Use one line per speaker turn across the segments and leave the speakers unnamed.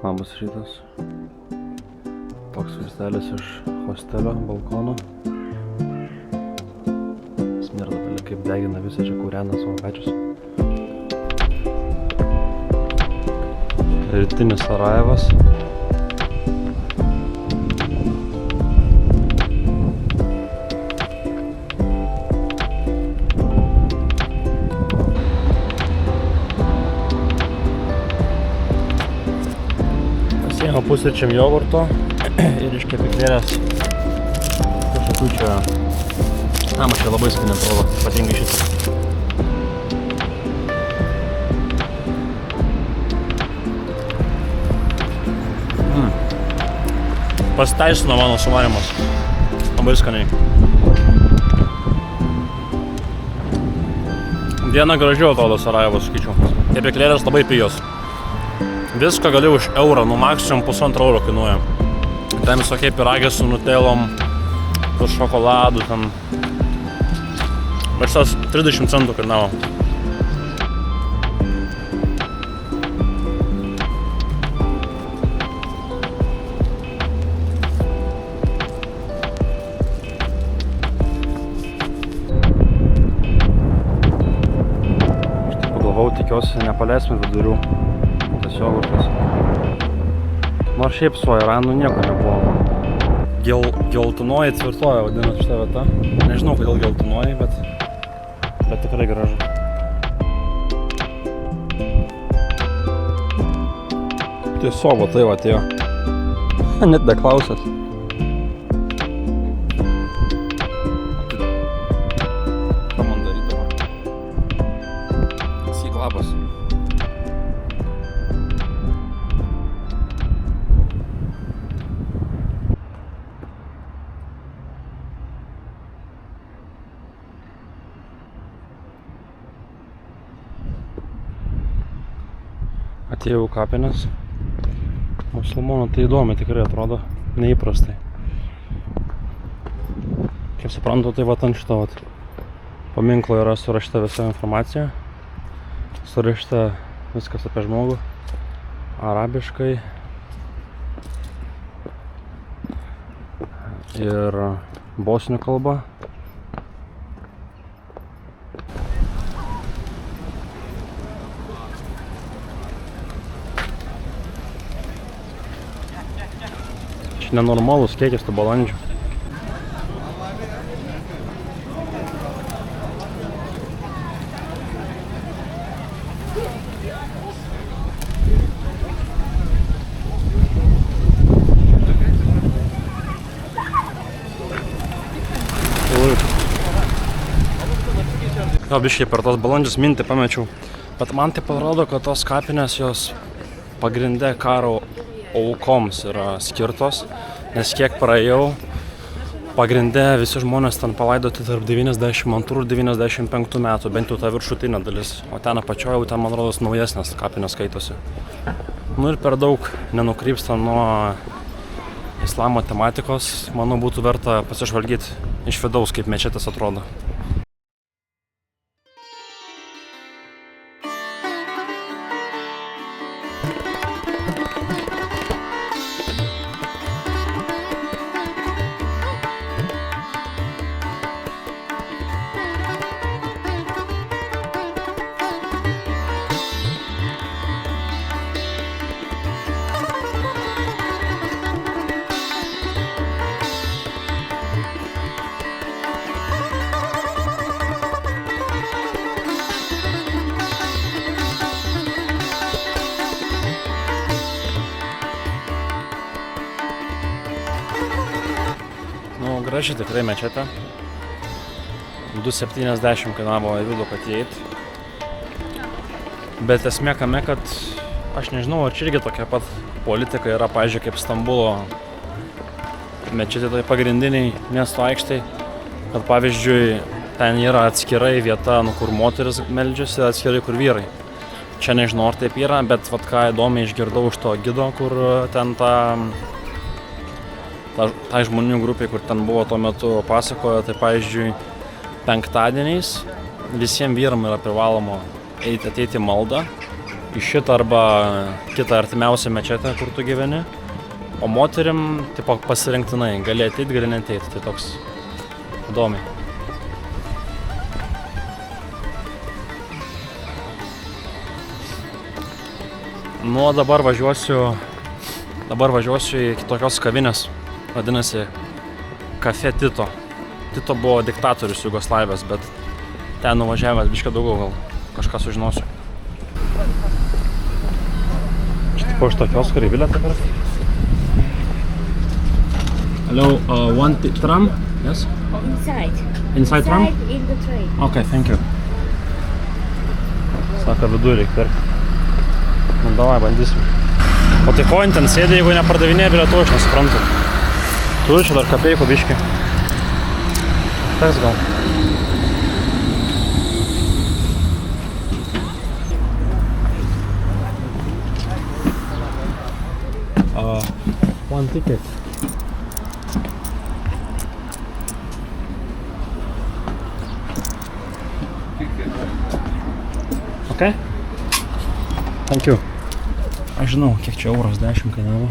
Labas rytas. Toks vaizdelis iš hostelio balkono. Smirda pelė, kaip degina visą čia kūreną savo pečius. Rytinis Sarajevas. Pasiėmiau pusryčiam jogurto ir iš kepyklėlės kažkokių čia... man čia labai skaniai atrodo, ypatingai šitą. Pasiteisino mano sumanimas. Labai skaniai. Diena gražiau atrodo Sarajevas, sakyčiau. Kepyklėlės labai pijos. Viską gali už eurą, nu maksimum €1,5 kainuoja. Ten visokie piragai su nutelom, su šokoladu ten. Bet šitas 30 centų kainavo. Aš taip pagalvojau, tikiuosi nepaleisime vidurių. Tas jogurtas. Nors šiaip su Iranu nieko nebuvo. Geltonoji tvirtoji vadinasi šitą vietą. Nežinau kodėl geltonoji, bet tikrai gražu. Tiesiog va tai va atėjo. Net beklausęs. Ką man daryti dabar? Syk labas. Atėjau kapines. Musulmonų tai įdomi tikrai atrodo, neįprastai. Kaip suprantu, tai vat ant šito vat paminklo yra surašyta visa informacija. Surašyta viskas apie žmogų. Arabiškai. Ir bosnių kalba. Nenormalus kiekis tų balandžių. Gal biškai per tos balandžius mintį pamečiau. Bet man taip atrodo, kad tos kapinės jos pagrinde karo aukoms yra skirtos, nes kiek praėjau, pagrinde visi žmonės ten palaidoti tarp 92 ir 95 metų, bent jau ta viršutinė dalis, o ten apačioje jau ten, man rodos, naujesnės kapinės skaitosi. Nu ir per daug nenukrypsta nuo islamo tematikos, manau, būtų verta pasižvalgyti iš vidaus, kaip mečetės atrodo. Graži tikrai mečetė. 2,70 kainavo į vidų, kad įeit. Bet esmė kame, kad aš nežinau, ar čia irgi tokia pat politika yra, pavyzdžiui, kaip Stambulo mečetė toj pagrindiniai miesto aikštėj. Kad pavyzdžiui, ten yra atskirai vieta, kur moteris meldžiasi, atskirai kur vyrai. Čia nežinau, ar taip yra, bet vat ką įdomiai išgirdau iš to gido, kur ten tai žmonių grupė, kur ten buvo tuo metu pasakojo, tai pavyzdžiui, penktadieniais visiems vyram yra privaloma ateiti maldą į šitą arba kitą artimiausią mečetę, kur tu gyveni. O moterim, tipo, pasirinktinai, gali ateit, gali neateit, tai toks įdomiai. Nu, dabar važiuosiu į kitokios kavinės, vadinasi Cafe Tito. Tito buvo diktatorius Jugoslavijos, bet ten nuvažiavęs biškį daugiau gal kažką sužinosiu. Čia tipo iš tokios kuri bilietą per. Hello, one tram? Yes?
Inside.
Inside tram?
In the train.
Okay, thank you. Sako, vidu reik perkti. Nu, davai, bandysim. O tai ko ten sėdė, jeigu nepardavinėja bilietų, aš nesuprantu. Turiu čia dar kapeikų biškį. Teks gal. One ticket. Okay? Thank you. Aš žinau, kiek čia euros 10 kainavo.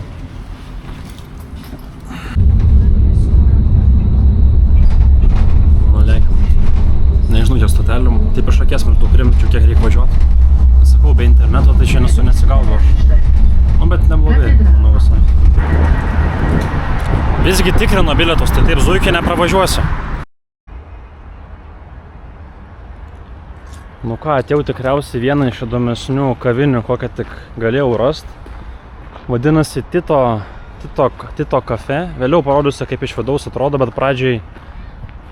Nu, leikim. Nežinau, kiek stotelių. Taip iš akies maždaug rimčiau, kiek reikia važiuoti. Sakau, be interneto, tai čia nesigaudavo. Nu, bet neblogai, manau visai. Visgi tikrino bilietus, tai taip zuikiai nepravažiuosi. Nu ką, atėjau tikriausiai vieną iš įdomesnių kavinių, kokią tik galėjau rasti. Vadinasi Tito Cafe. Vėliau parodysiu, kaip iš vidaus atrodo, bet pradžiai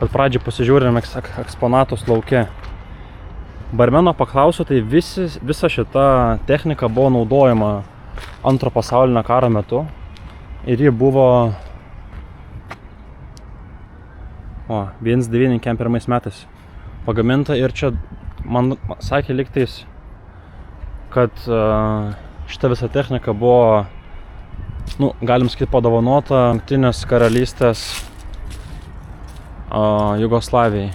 pasižiūrėm eksponatus lauke. Barmeno paklausiu, tai visa šita technika buvo naudojama Antro pasaulinio karo metu. Ir ji buvo 1941 metais pagaminta ir čia man sakė lygtais, kad šita visa technika buvo, nu, galim sakyti, padovanota Jungtinės karalystės Jugoslavijai.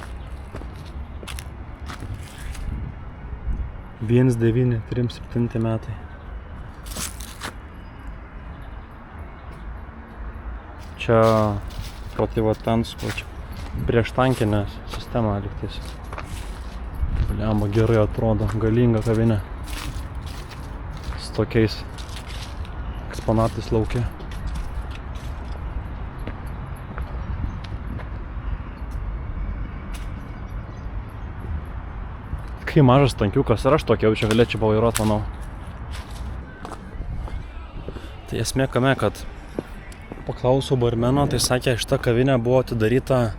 1937 metai. Čia protivotansko, čia prieštankinė sistema lygtais. Bliamba, gerai atrodo, galinga kavinė. Su tokiais eksponatais lauke. Kai mažas tankiukas ir aš tokia, čia galėčiau pavairuoti, manau. Tai esmė kame, kad paklausiau barmeno, tai sakė, šita kavinė buvo atidaryta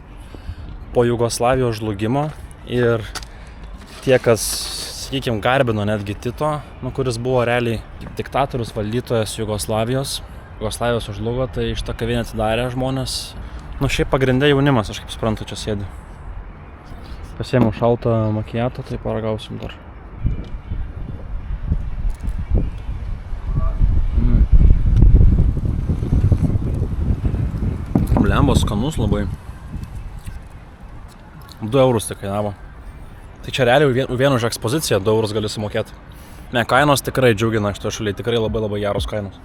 po Jugoslavijos žlugimo ir tie, kas, sakykime, garbino netgi Tito, nu, kuris buvo realiai diktatorius, valdytojas Jugoslavijos žlugo, tai šitą kavinę atidarė žmonės. Nu, šiaip pagrindė jaunimas, aš kaip suprantu, čia sėdi. Pasiėmiau šaltą makiatą, tai paragausim dar. Blembos skanus labai. 2 eurus tai kainavo. Tai čia realiai vien už ekspoziciją 2 eurus gali sumokėti. Ne, kainos tikrai džiugina šitoje šalyje, tikrai labai geros kainos.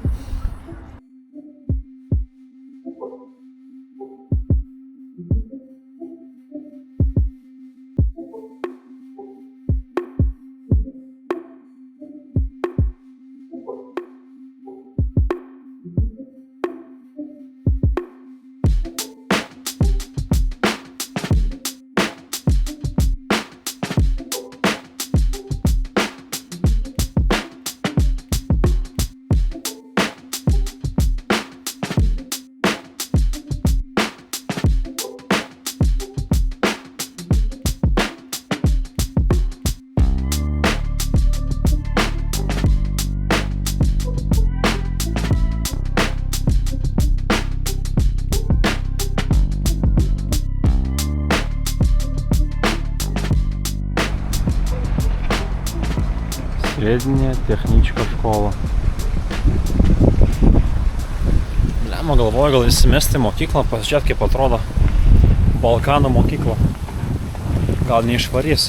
Srednė technička škola. Blema, galvoju, gal įsimesti į mokyklą, pasižiūrėt, kaip atrodo Balkanų mokykla. Gal neišvarys.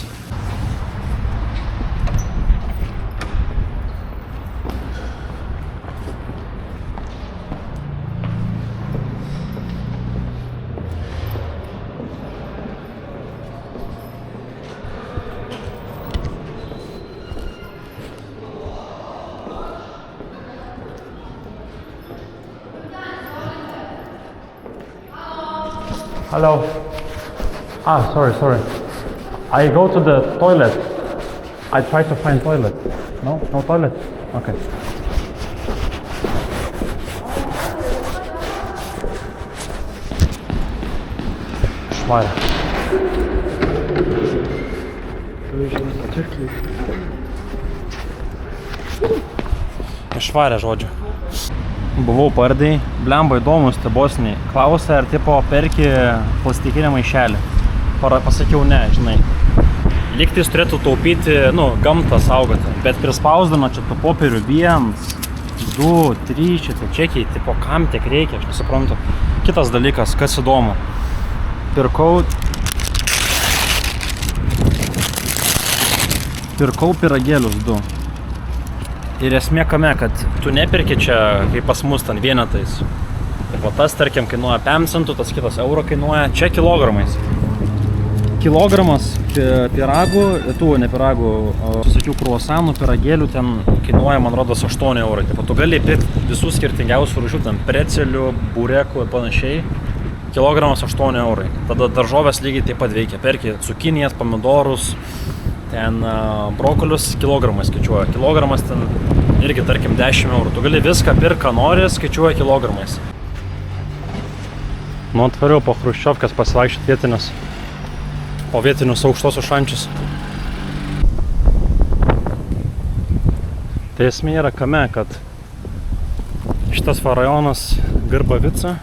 Hello. Ah, sorry. I go to the toilet. I try to find toilet. No toilet? Okay. Švarė. Išvarė, žodžiu. Buvau Pardėj, blemba įdomus tie bosniai. Klausė, ar tipo perki plastikinį maišelį. Pasakiau ne, žinai. Lygtais turėtų taupyti, gamtą saugoti. Bet prispausdama čia tų popierių 1, 2, 3, čia čekiai, tipo kam tiek reikia, aš nesuprantu. Kitas dalykas, kas įdomu. Pirkau pyragėlius 2. Ir esmė kame, kad tu nepirki čia, kaip pas mus, ten vienetais. O tas, tarkim, kainuoja 5 centų, tas kitas euro kainuoja čia kilogramais. Kilogramas pyragų, ne pyragų, susakiau kruasanų, pyragėlių, ten kainuoja, man rodos, 8 eurai. Taip, tu gali pirkti visų skirtingiausių rūšių, ten precelių, burekų ir panašiai. Kilogramas 8 eurai. Tada daržovės lygiai taip pat veikia. Perki cukinijas, pomidorus, ten brokolius kilogramais skaičiuoja. Kilogramas ten irgi, tarkim, 10 eurų. Tu gali viską pirk, ką nori, skaičiuoja kilogramais. Atvariau po Chruščiovkės pasivaikščioti vietinius. Po vietinius aukštosios šančius. Tai esmė yra kame, kad šitas rajonas Garbavica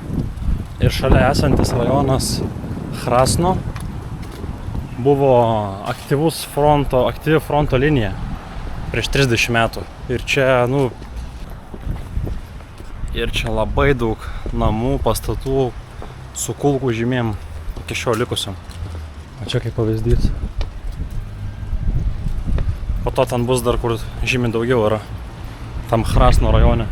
ir šalia esantis rajonas Hrasno buvo aktyvi fronto linija prieš 30 metų. Ir čia labai daug namų, pastatų su kulkų žymėm iki šiol likusiam. O čia kaip pavyzdys. Po to ten bus dar, kur žymiai daugiau yra. Tam Hrasno rajone.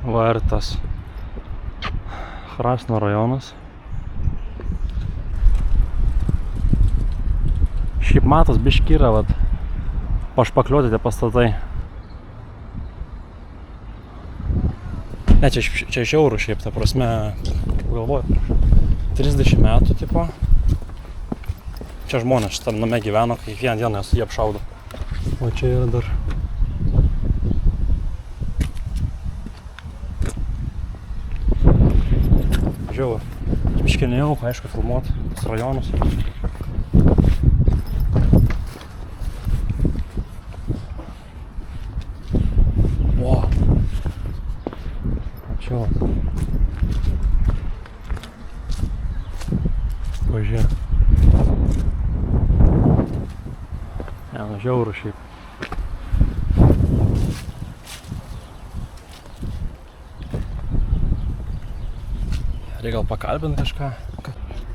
Va ir tas Hrasno rajonas. Šiaip matos biški yra, pašpakliuoti tie pastatai. Ne, čia iš eurų šiaip, ta prasme, galvoju, 30 metų tipo. Čia žmonės šitam name gyveno, kai kiekvieną dieną jie apšaudo. O čia yra dar. Žiūrėjau, biški nejauku, aišku, filmuoti tas rajonus. Pažiūrėk. Žiauru šiaip. Reikia gal pakalbinti kažką.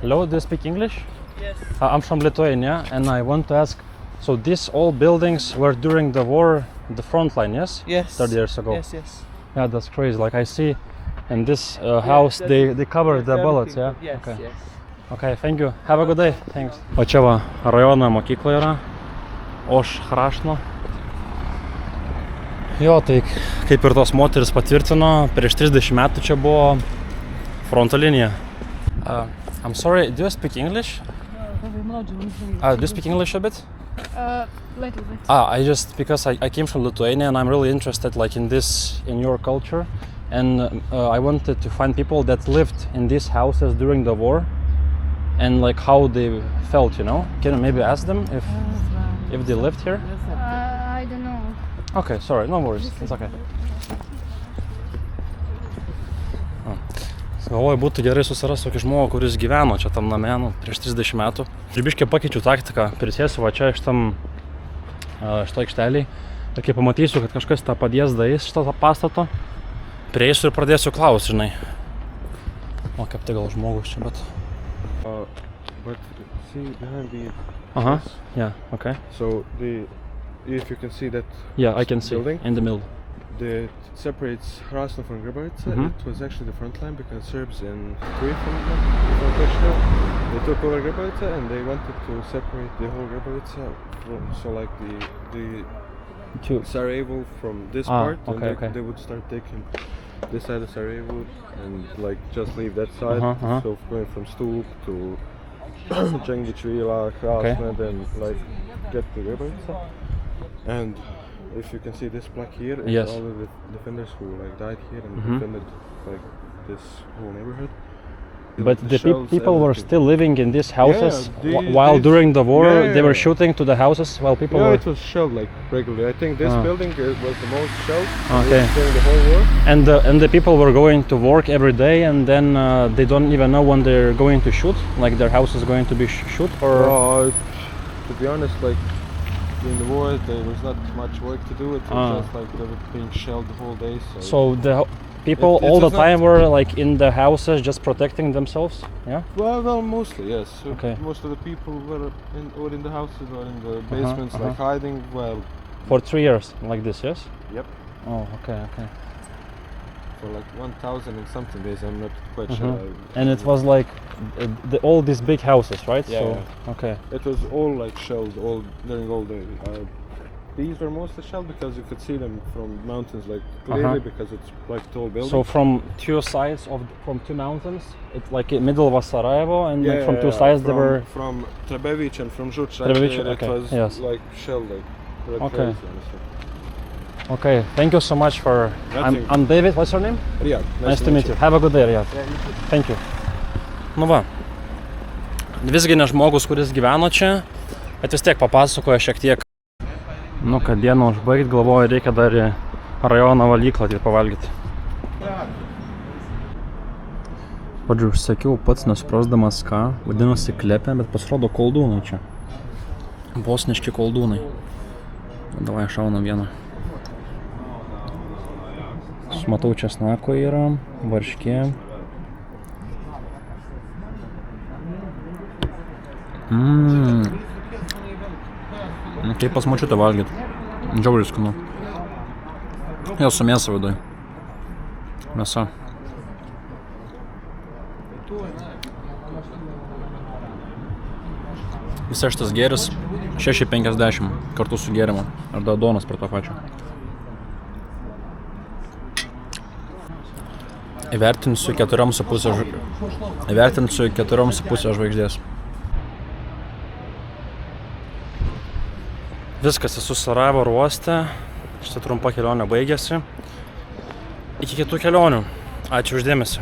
Hello, do you speak English?
Yes.
I'm from Lithuania and I want to ask, so these all buildings were during the war, the front line, yes?
Yes.
30 years ago.
Yes, yes.
Yeah, that's crazy. Like I see in this house, they covered the bullets, yeah?
Yes,
Okay.
yes.
Okay, thank you. Have a good day. Thanks. O čia va, rajono mokykla yra. Oš Hrasno. Jo, tai kaip ir tos moteris patvirtino, prieš 30 metų čia buvo fronto linija. I'm sorry, do you speak English? Do you speak English a bit?
Little bit.
Because I came from Lithuania and I'm really interested like in your culture. And I wanted to find people that lived in these houses during the war. And like how they felt, you know? Can you maybe ask them if they lived here?
I don't know.
Okay, sorry, no worries, it's okay. Galvoju, būtų gerai susirasti tokį žmogų, kuris gyveno čia tam name prieš 30 metų. Ir biškai pakeičiu taktiką, prisėsiu va čia šito aikšteliai. Ir kai pamatysiu, kad kažkas tą padėsdą eis šito pastato, prieisiu ir pradėsiu klausti, žinai. O kaip tai gal žmogus čia, bet...
But see behind the
Yeah, okay.
so if you can see that
Yeah, I can see,
building,
in the middle.
that separates Krasno from Grbavica.
Mhm.
It was actually the front line because Serbs in Kuwait they took over Grbavica and they wanted to separate the whole Grbavica from, so like the Sarajevo from this part, and they would start taking this side of Sarajevo and like just leave that side. So going from Stup to Cengić Vila, Krasno, then like get to Grbavica. And if you can see this plaque here, it's all of the defenders who like died here and defended like this whole neighborhood.
But the people were still living in these houses while
these-
during the war they were
yeah.
shooting to the houses while people were...
it was shelled like regularly. I think this building was the most shelled
Okay.
during the whole war.
And the people were going to work every day and then they don't even know when they're going to shoot? Like their house is going to be shoot or...
To be honest, like in the war there was not much work to do. It was just like they were being shelled the whole day.
So the people
It
all the
was not-
time were like in the houses just protecting themselves? Yeah?
Well, mostly yes. So
Okay.
most of the people were in the houses or in the basements, like hiding. Well,
For 3 years like this, yes?
yep.
Oh, okay.
For like 1,000 and something days. I'm not quite sure.
And it was like all these big houses, right?
Yeah,
So, okay.
It was all like shelled all during all day. These were mostly shelled because you could see them from mountains like clearly because it's like tall buildings.
So from two sides from two mountains, it's like in middle was Sarajevo, and like from two sides they were...
from Trebević and from Žuč.
Trebević,
It
okay,
was
yes.
like shelled like
Okay.
crazy, honestly.
Okay, thank you so much for...
Nothing.
I'm David, what's your name?
Riyad,
Nice to meet you. Have a good day, Riyad. Thank you. Nu va, visgi ne žmogus, kuris gyveno čia, bet vis tiek papasakoja šiek tiek. Nu, kad dieną užbaigti, galvoju, reikia dar į rajono valyklą tai pavalgyti. Pradžiu užsakiau pats nesuprasdamas ką, vadinosi klepė, bet pasirodo koldūnai čia. Bosniški koldūnai. Davai šaunam vieną. Matau, česnako yra, varškė. Kaip pas močiutę valgyt. Džiaugiai skanu. Jau su mėsa viduje. Mėsa. Visas šitas gėris 6,50 kartu su gėrimu. Ar da donas prie to pačio. Įvertinsiu 4,5 žvaigždės. Viskas, esu Sarajevo oro uoste. Šitą trumpa kelionė baigėsi. Iki kitų kelionių. Ačiū už dėmesį.